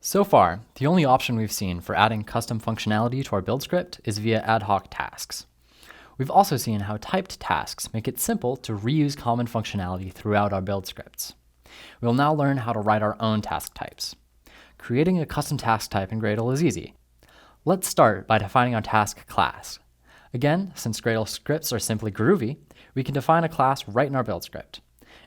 So far, the only option we've seen for adding custom functionality to our build script is via ad hoc tasks. We've also seen how typed tasks make it simple to reuse common functionality throughout our build scripts. We'll now learn how to write our own task types. Creating a custom task type in Gradle is easy. Let's start by defining our task class. Again, since Gradle scripts are simply groovy, we can define a class right in our build script.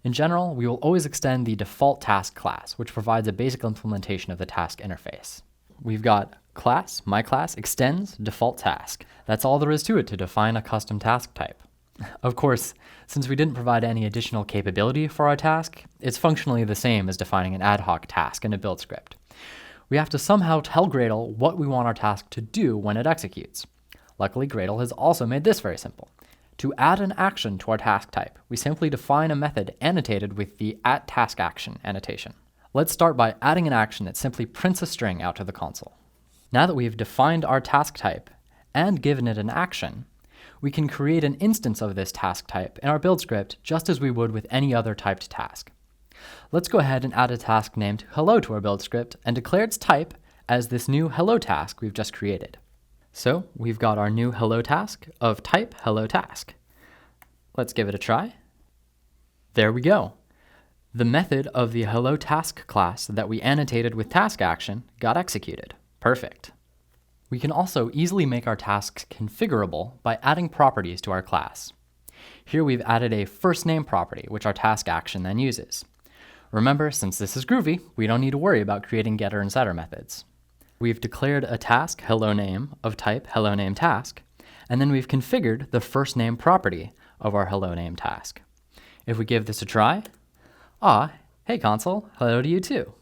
In general, we will always extend the default task class, which provides a basic implementation of the task interface. We've got class, my class, extends, default task. That's all there is to it to define a custom task type. Of course, since we didn't provide any additional capability for our task, it's functionally the same as defining an ad hoc task in a build script. We have to somehow tell Gradle what we want our task to do when it executes. Luckily, Gradle has also made this very simple. To add an action to our task type, we simply define a method annotated with the @taskAction annotation. Let's start by adding an action that simply prints a string out to the console. Now that we've defined our task type and given it an action, we can create an instance of this task type in our build script just as we would with any other typed task. Let's go ahead and add a task named hello to our build script and declare its type as this new hello task we've just created. So we've got our new hello task of type hello task. Let's give it a try. There we go. The method of the hello task class that we annotated with task action got executed. Perfect. We can also easily make our tasks configurable by adding properties to our class. Here we've added a first name property, which our task action then uses. Remember, since this is groovy, we don't need to worry about creating getter and setter methods. We've declared a task hello name of type hello name task, and then we've configured the first name property of our hello name task. If we give this a try, hey console, hello to you too.